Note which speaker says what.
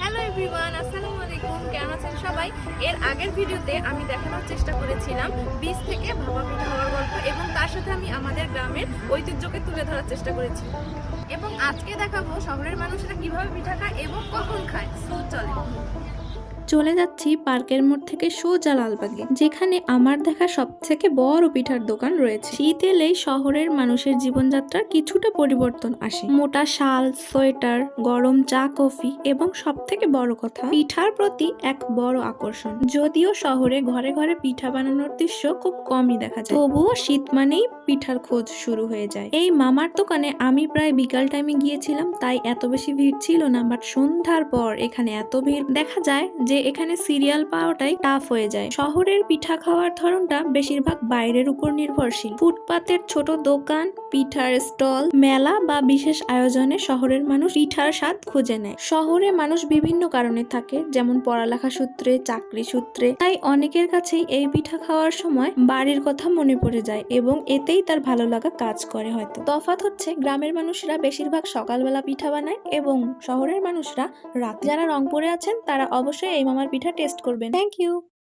Speaker 1: Hello everyone, আসসালামু আলাইকুম। কেমন আছেন সবাই? এর আগের ভিডিওতে আমি দেখানোর চেষ্টা করেছিলাম বীজ থেকে ভাপা পিঠা হওয়ার গল্প, এবং তার সাথে আমি আমাদের গ্রামের ঐতিহ্যকে তুলে ধরার চেষ্টা করেছি। এবং আজকে দেখাবো শহরের মানুষেরা কিভাবে পিঠা খায় এবং কখন খায়। সো চলে
Speaker 2: চলে যাচ্ছি পার্কের মোড় থেকে সোজা লালবাগে, যেখানে আমার দেখা সব থেকে বড় পিঠার দোকান রয়েছে। শীত এলেই শহরের মানুষের জীবনযাত্রার কিছুটা পরিবর্তন আসে। মোটা শাল, সোয়েটার, গরম চা, কফি এবং সব থেকে বড় কথা, পিঠার প্রতি এক বড় আকর্ষণ। যদিও শহরে ঘরে ঘরে পিঠা বানানোর দৃশ্য খুব কমই দেখা যায়, তবুও শীত মানেই পিঠার খোঁজ শুরু হয়ে যায়। এই মামার দোকানে আমি প্রায় বিকাল টাইমে গিয়েছিলাম, তাই এত বেশি ভিড় ছিল না, বাট সন্ধ্যার পর এখানে এত ভিড় দেখা যায় যে এখানে সিরিয়াল পাওয়াটাই টাফ হয়ে যায়। শহরের পিঠা খাওয়ার ধরনটা বেশিরভাগ বাইরের উপর নির্ভরশীল। ফুটপাতের ছোট দোকান, পিঠার স্টল, মেলা বা বিশেষ আয়োজনে শহরের মানুষ পিঠার স্বাদ খুঁজে নেয়। শহরে মানুষ বিভিন্ন কারণে থাকে, যেমন পড়ালেখা সূত্রে, চাকরি সূত্রে, তাই অনেকের কাছেই এই পিঠা খাওয়ার সময় বাড়ির কথা মনে পড়ে যায় এবং এতেই তার ভালো লাগা কাজ করে। হয়তো তফাৎ হচ্ছে গ্রামের মানুষরা বেশিরভাগ সকালবেলা পিঠা বানায় এবং শহরের মানুষরা রাতে। যারা রংপুরে আছেন তারা অবশ্যই এই মামার পিঠা টেস্ট করবেন। Thank you.